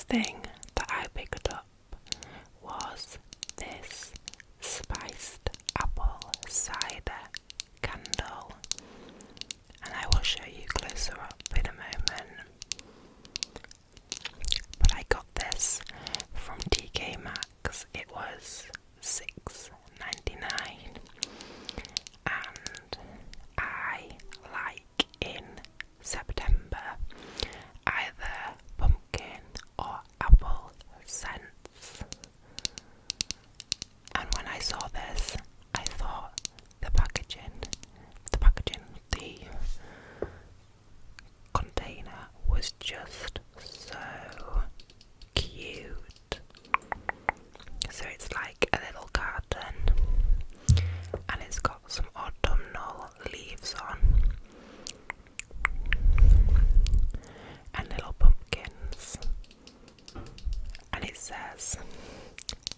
thing that I picked up was this spiced apple cider candle, and I will show you closer up in a moment. But I got this from Maxx. It was $6.99, and I like in September either pumpkin or apple scents. And when I saw this, I thought the container was just so cute. So it's like a little garden, and it's got some autumnal leaves on and little pumpkins, and it says,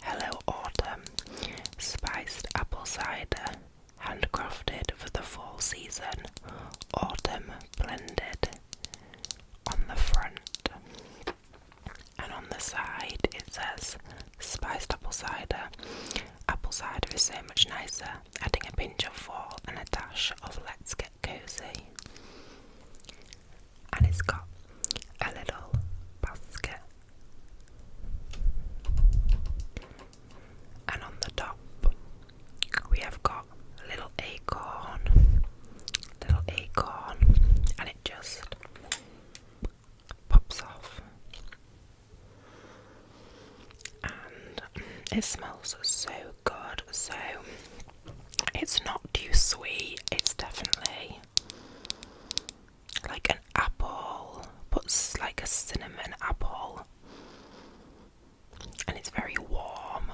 "Hello Autumn, spiced apple cider, handcrafted for the fall season, autumn blended," on the front. And on the side it says, "Spiced apple cider. Apple cider is so much nicer, adding a pinch of fall and a dash of let's get cozy." And it's got a little basket, and on the top we have got a little acorn, and it just pops off, and it smells so good. So it's not too sweet, it's definitely like an apple, but like a cinnamon apple, and it's very warm,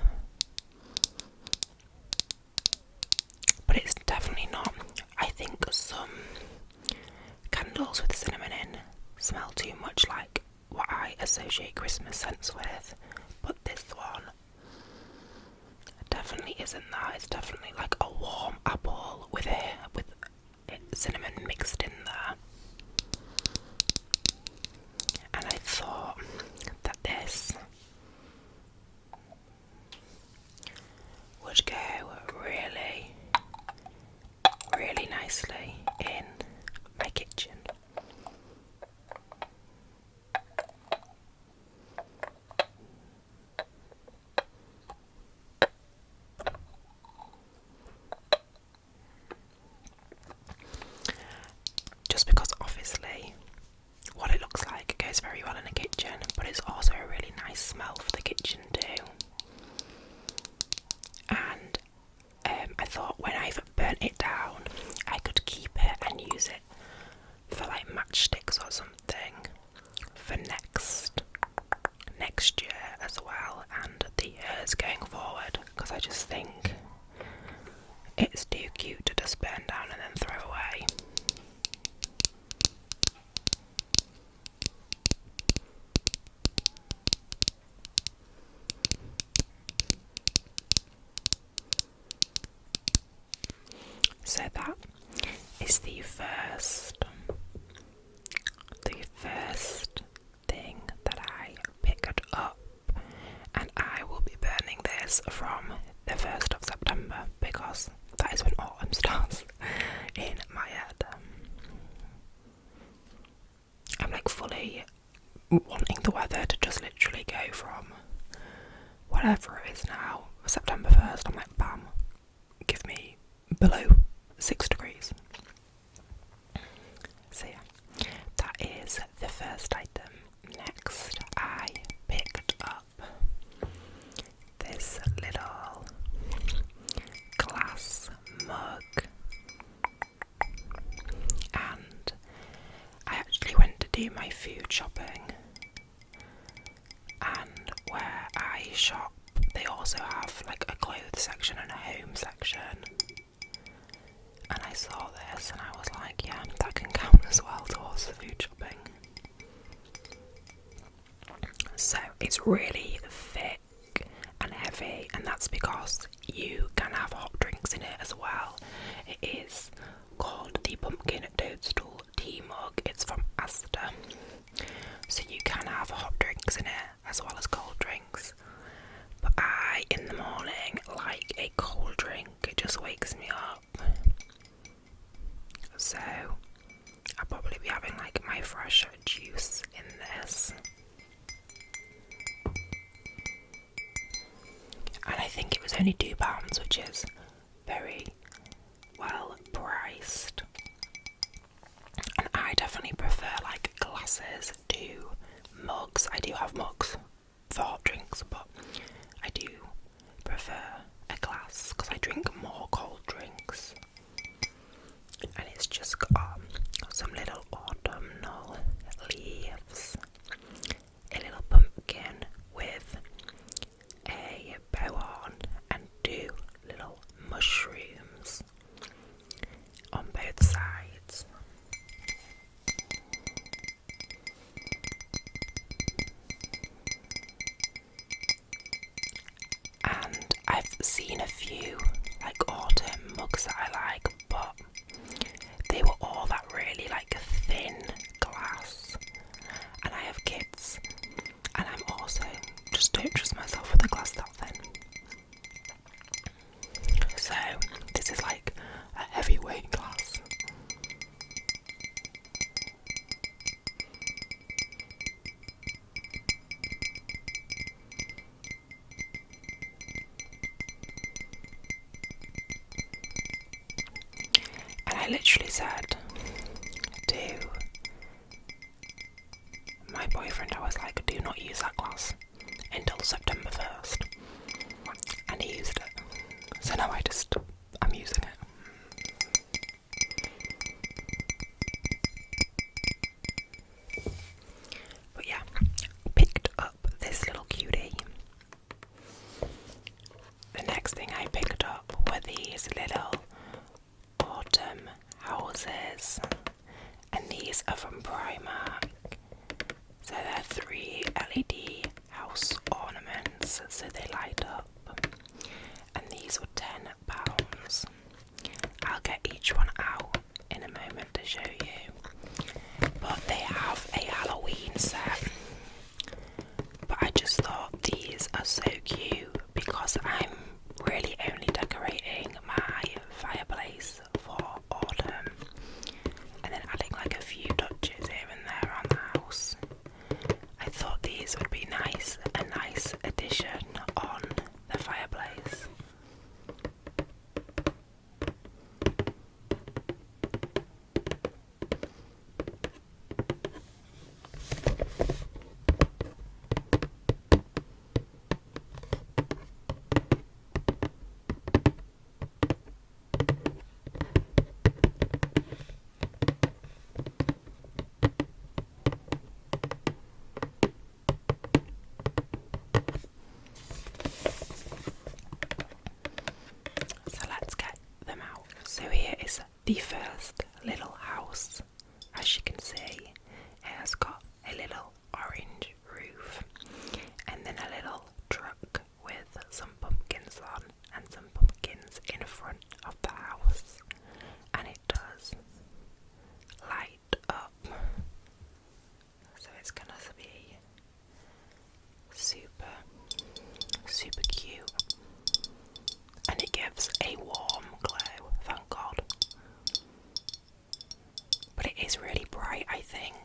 but it's definitely not. I think some candles with cinnamon in smell too much like what I associate Christmas scents with, but this one definitely isn't that. It's definitely like a warm apple with cinnamon mixed in there. And I thought that this would go really, really nicely in my kitchen. Just because obviously what it looks like goes very well in a kitchen, but it's also a really nice smell for the kitchen too. And I thought when I've burnt it down, I could keep it and use it for like matchsticks or something for next year as well, and the years going forward, because I just think it's too cute to just burn down and then throw away. So that is the first thing that I picked up, and I will be burning this from the 1st of September because that is when autumn starts in my head. I'm like fully wanting the weather to just literally go from whatever it is now, September 1st, I'm like, bam, give me below 6 degrees. So yeah, that is the first item. Next, I picked up this little glass mug, and I actually went to do my food shopping, and where I shop they also have like a clothes section and a home section. And I saw this and I was like, yeah, that can count as well towards the food shopping. So it's really thick and heavy, and that's because you can have hot drinks in it as well. It is called the Pumpkin Toadstool Tea Mug. It's from Asda. So you can have hot drinks in it as well as cold drinks. But I, in the morning, like a cold drink. It just wakes me up. So I'll probably be having like my fresh juice in this. And I think it was only £2, which is very well priced. And I definitely prefer like glasses to mugs. I do have mugs for hot drinks, but I do prefer a glass because I drink more cold drinks. And it's just got some little autumnal leaves, a little pumpkin with a bow on, and 2 little mushrooms on both sides. And I've seen a few like autumn mugs that I like, but they were all that really like thin glass, and I have kids, and I'm also just don't trust myself with a glass that thin. So this is like a heavyweight glass. And I literally said to my boyfriend, I was like, do not use that glass until September 1st. And he used it. So now I'm using it. But yeah, picked up this little cutie. The next thing I picked up were these little autumn houses, and these are from Primark. So they're 3 LED house ornaments, so they light up, and these were £10. I'll get each one out in a moment to show you, but they have a Halloween set. But I just thought these are so cute because I'm really only decorating my fireplace for autumn, and then adding like a few touches here and there on the house. I thought these would be nice, a nice addition on the fireplace. So let's get them out. So here is the first little house. As you can see, it has got a little orange roof, and then a little truck with some pumpkins on, and some pumpkins in front of the house. And it does light up. So it's gonna be super cute. And it gives a warm glow, thank God. But it is really bright, I think.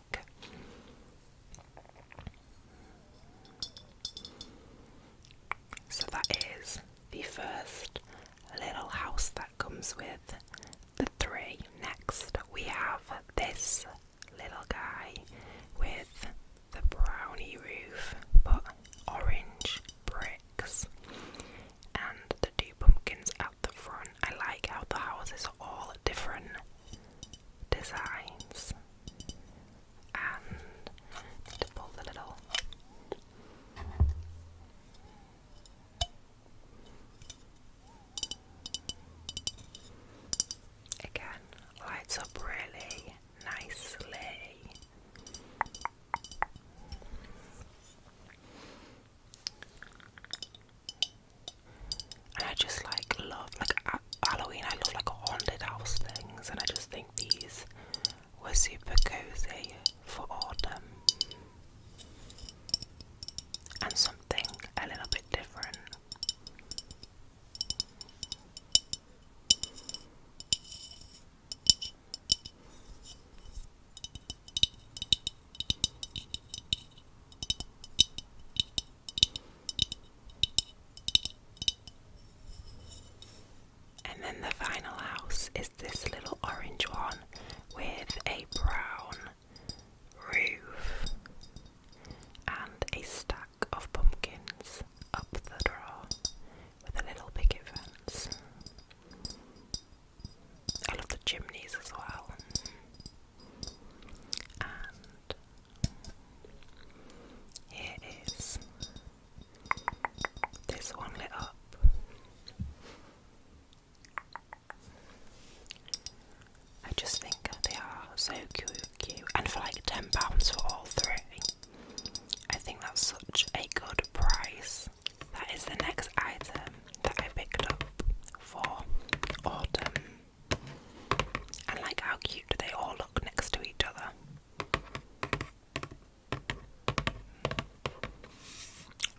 cute do they all look next to each other?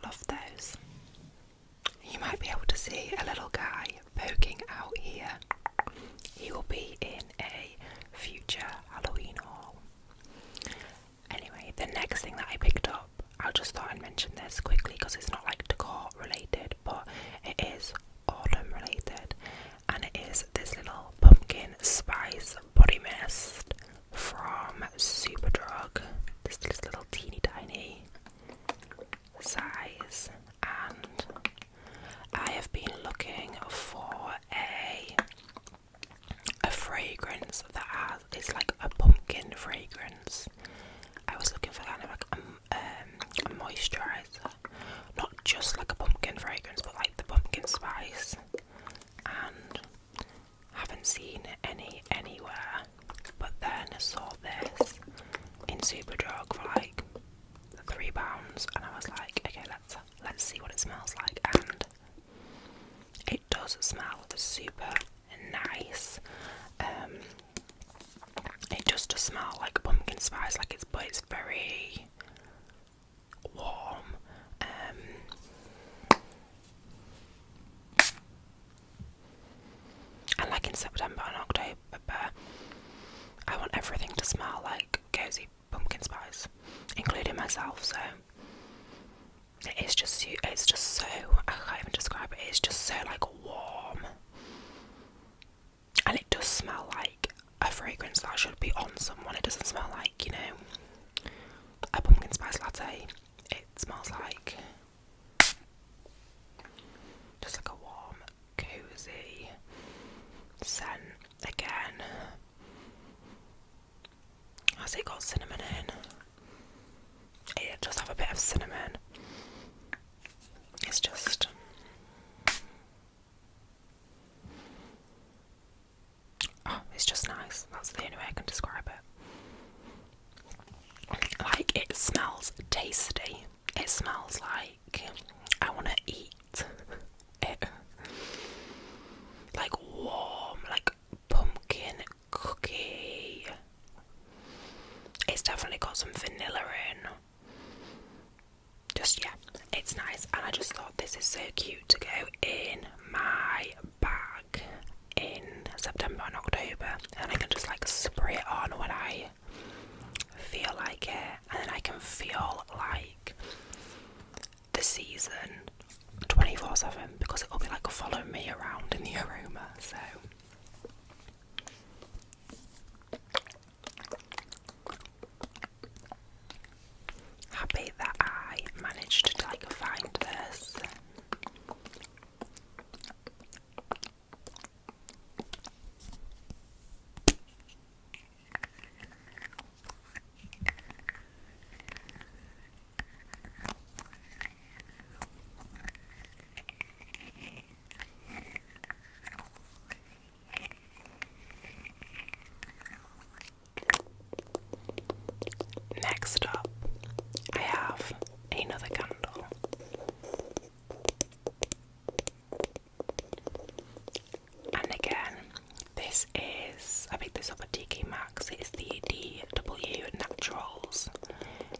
Love those. You might be able to see a little guy poking out here. He will be in a future Halloween haul. Anyway, the next thing that I picked up, I just thought I'd mention this quickly because it's not like decor related, but it is autumn related, and it is this little pumpkin spice body mist from Superdrug. This little teeny tiny size, and I have been looking for a fragrance that is like a pumpkin fragrance. I was looking for kind of like a moisturiser, not just like a pumpkin fragrance, but like the pumpkin spice, and haven't seen any anywhere. But then I saw this in Superdrug for like £3, and I was like, okay, let's see what it smells like, and it does smell super nice. It just does smell like pumpkin spice, but it's very warm. And like in September and October, I want everything to smell like cosy pumpkin spice, including myself. So it's just so, I can't even describe it. It's just so like warm, and it does smell like a fragrance that should be on someone. It doesn't smell like, you know, a pumpkin spice latte. It smells like just like a warm, cozy scent. Again, has it got cinnamon in? It does have a bit of cinnamon. It's just, oh, it's just nice. That's the only way I can describe it. Like, it smells tasty. It smells like I want to eat it. Like warm, like pumpkin cookie. It's definitely got some vanilla in. Just, yeah, it's nice, and I just thought this is so cute to go in my bag in September and October, and I can just like spray it on when I feel like it, and then I can feel like the season 24/7 because it will be like following me around in the aroma. So happy that I managed to like find this. Next up, I have another candle. And again, this is, I picked this up at Maxx. It is the DW Naturals,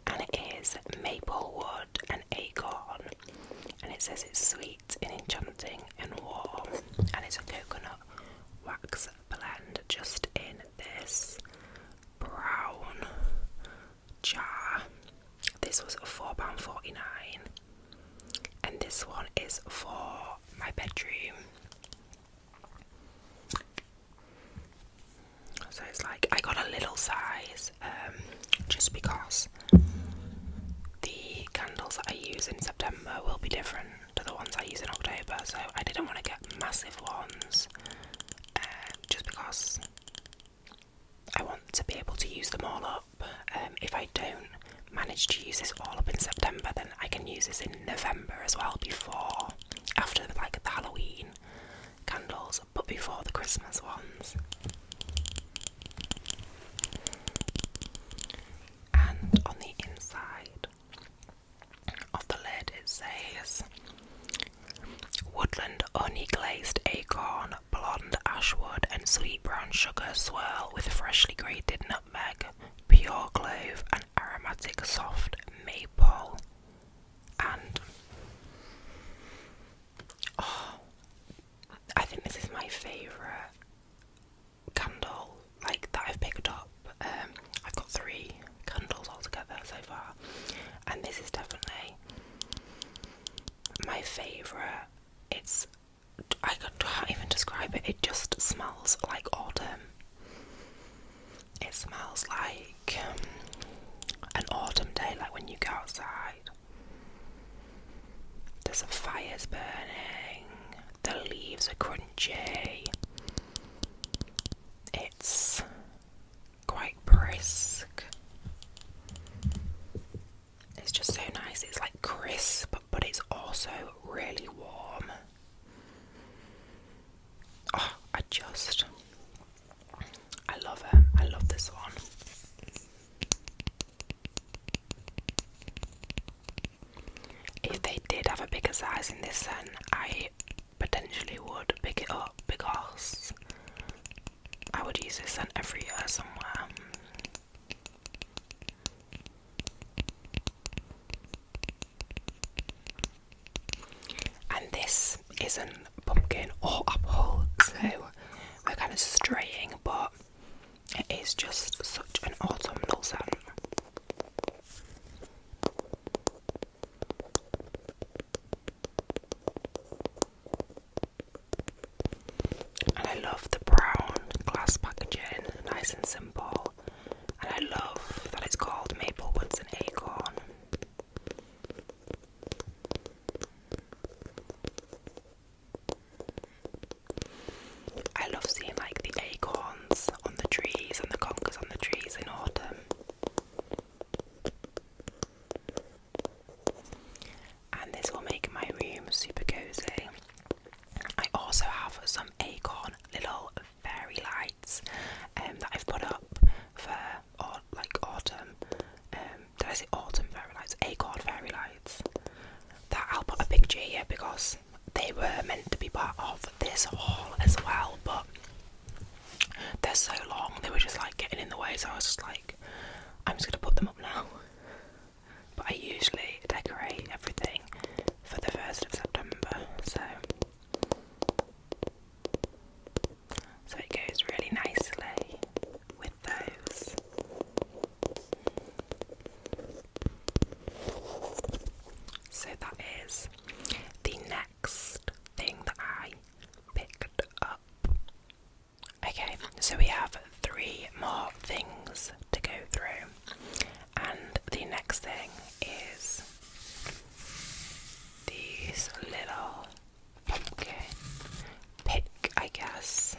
and it is maple wood and acorn, and it says it's sweet and enchanting and warm, and it's a coconut wax blend just in this brown jar. This was £4.49, and this one is for my bedroom. So it's like, I got a little size, just because the candles that I use in September will be different to the ones I use in October, so I didn't want to get massive ones, just because I want to be able to use them all up. If I don't manage to use this all up in September, then I can use this in November as well, after like the Halloween candles, but before the Christmas ones. And on the inside of the lid it says woodland honey glazed acorn, blonde ashwood and sweet brown sugar swirl with freshly grated nutmeg, pure clove, and aromatic soft maple. And oh, I think this is my favourite candle like that I've picked up. I've got 3 candles altogether so far, and this is definitely my favourite. I can't even describe it. It just smells like autumn. It smells like an autumn day, like when you go outside. There's some fires burning, the leaves are crunchy. It's quite brisk. It's just so nice. It's like crisp, but it's also really warm. Oh, I love it. I love this one. If they did have a bigger size in this scent, I potentially would pick it up because I would use this scent every year somewhere. And this isn't pumpkin or apple, so we're kind of straying, but it is just such an autumnal scent. And I love the brown glass packaging, nice and simple. And I love that it's called Maple Woods and Acorn. I love seeing like the acorns on the trees and the conkers on the trees in autumn. And this will make my room super cozy. I also have some acorn little fairy lights that I've put up for autumn. Did I say autumn fairy lights? Acorn fairy lights. That I'll put a picture here because they were meant to be part of this haul as well, but they're so long, they were just like getting in the way, so I was just like, I'm just gonna put them up now. But I usually decorate everything for the 1st of September, so it goes really nicely with those. So that is the next thing that I picked up. Okay, so we have 3 more things to go through, and the next thing is these little pumpkin pick, I guess.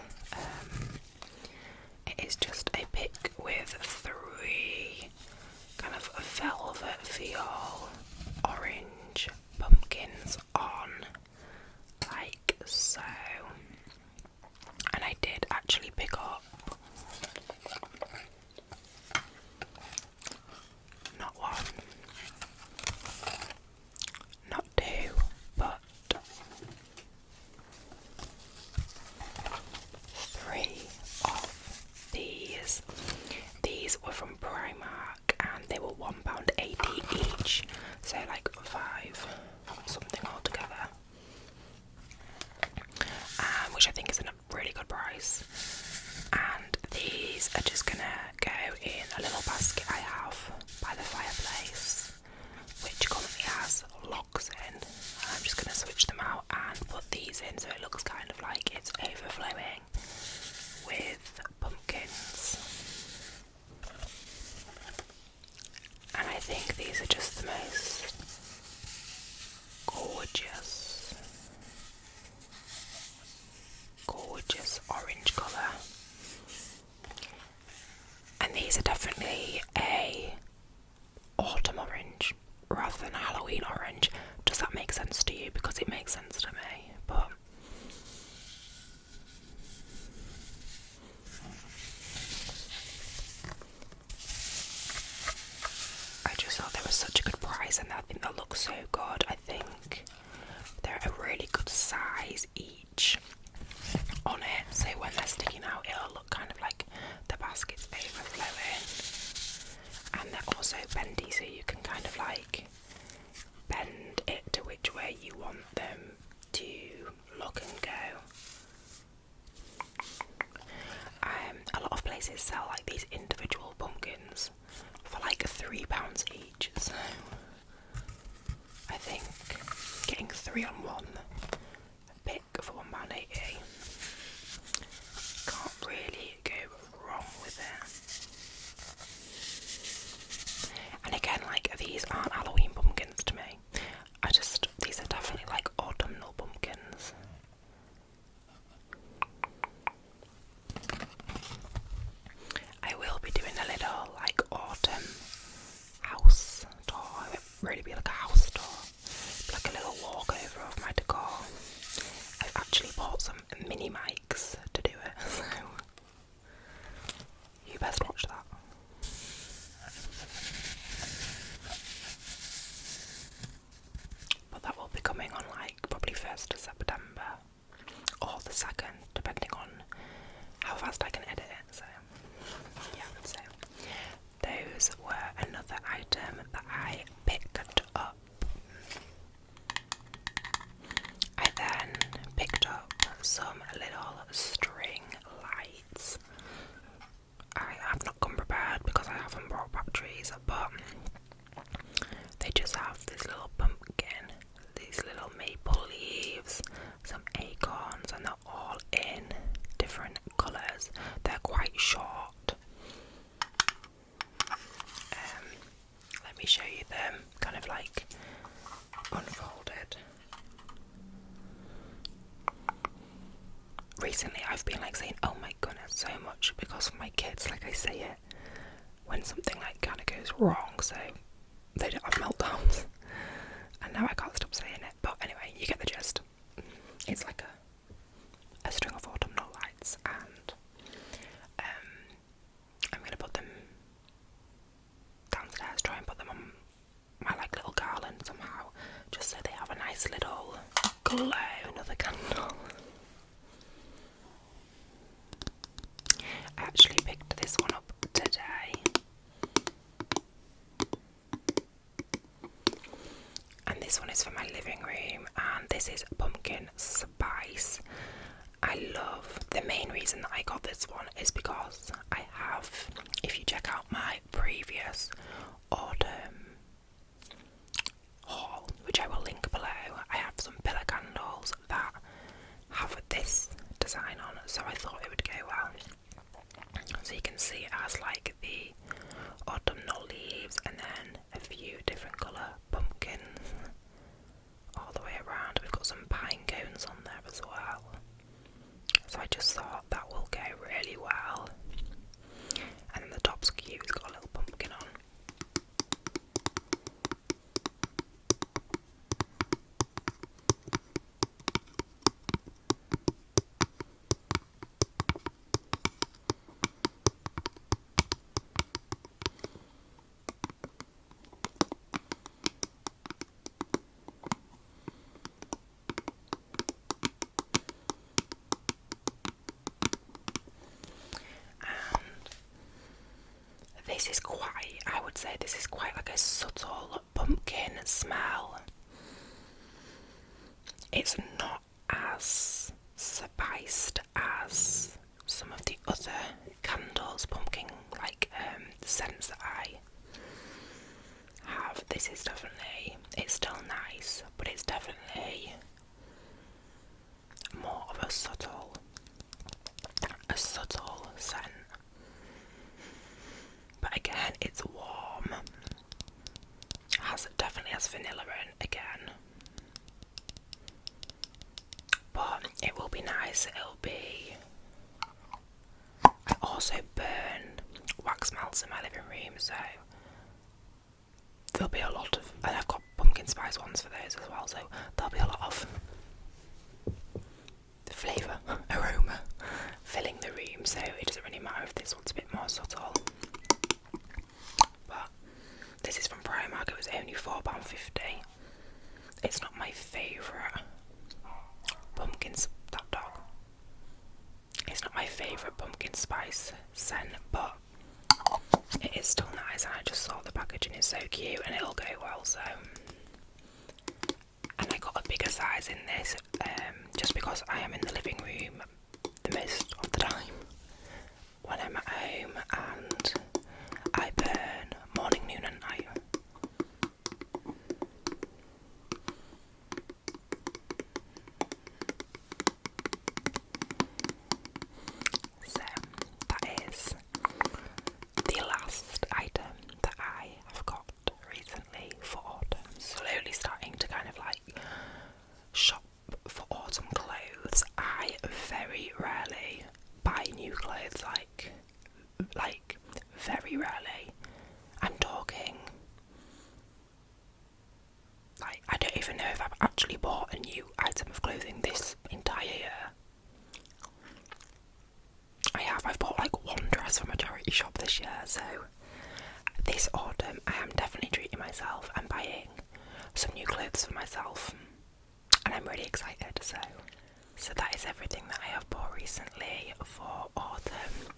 It is just a pick with 3 kind of velvet feel orange pumpkins on, like so. And I did actually pick up not 1, not 2, but 3 of these. These were from Primark and they were £1.80 each, so like 5 something altogether, which I think is a really good price. And these are just gonna go in a little basket I have by the fireplace, which currently has locks in. I'm just gonna switch them out and put these in so it looks kind of like it's overflowing with pumpkins. And I think these are just the most gorgeous orange colour. And these are definitely a autumn orange rather than a Halloween orange. Does that make sense to you? Because it makes sense to me, but I just thought they were such a good price, and I think they look so good. I think they're a really good size each on it, so when they're sticking out it'll look kind of like places sell like these individual pumpkins for like £3 each, so I think getting 3 on one pick for £1.80 can't really go wrong with it. And again, like, these aren't Halloween pumpkins to me. These are definitely like autumnal pumpkins. I will be doing a little like autumn house tour. It won't really be like a house tour, like a little walkover of my decor. I've actually bought some mini mics to do it, so you best watch that. But that will be coming on like probably 1st of September or the 2nd, depending on how fast I can edit it. So yeah, so those were another item that I picked up. I then picked up some little string lights. I have not come prepared because I haven't brought batteries, but they just have this little pumpkin, these little maple leaves, some acorns, and they're all in different colours. They're quite short. Let me show you them, kind of like unfolded. Recently I've been like saying oh my goodness so much because of my kids, like I say it when something like kind of goes wrong so they don't have meltdowns, and now I can't stop saying it. But anyway, you get the gist. It's like a string of autumnal lights, and I'm going to put them downstairs, try and put them on my like little garland somehow, just so they have a nice little glow. Another candle. I actually picked this one up today. And this one is for my living room, and this is pumpkin spice. I love, the main reason that I got this one is because I have, if you check out my previous autumn haul, which I will link below, I have some pillar candles that have this design on, so I thought it would go well. So you can see it has like the autumnal leaves and then a few different colour pumpkins all the way around. We've got some pine cones on there as well. So I just thought that will go really well. And then the top's cute, it's got a little pumpkin on. This is quite, I would say this is quite like a subtle pumpkin smell. It's not as spiced as some of the other candles, pumpkin like scents that I have. This is definitely, it's still nice, but it's definitely more of a subtle scent. But again, it's warm. Definitely has vanilla in again. But it will be nice. It'll be. I also burn wax melts in my living room, so there'll be a lot of. And I've got pumpkin spice ones for those as well, so there'll be a lot of flavour, aroma filling the room. So it doesn't really matter if this one's a bit more subtle. But this is from Primark. It was only £4.50. It's not my favourite It's not my favourite pumpkin spice scent, but it is still nice, and I just thought the packaging is so cute and it'll go well. So, and I got a bigger size in this, just because I am in the living room the most of the time. when I'm at home, and I burn morning, noon and night. So that is the last item that I have got recently for autumn. Slowly starting to kind of like shop for autumn clothes. I very rarely buy new clothes, like very rarely. I'm talking like I don't even know if I've actually bought a new item of clothing this entire year. I've bought like one dress from a charity shop this year, so this autumn I am definitely treating myself and buying some new clothes for myself, and I'm really excited. So that is everything that I have bought recently for autumn.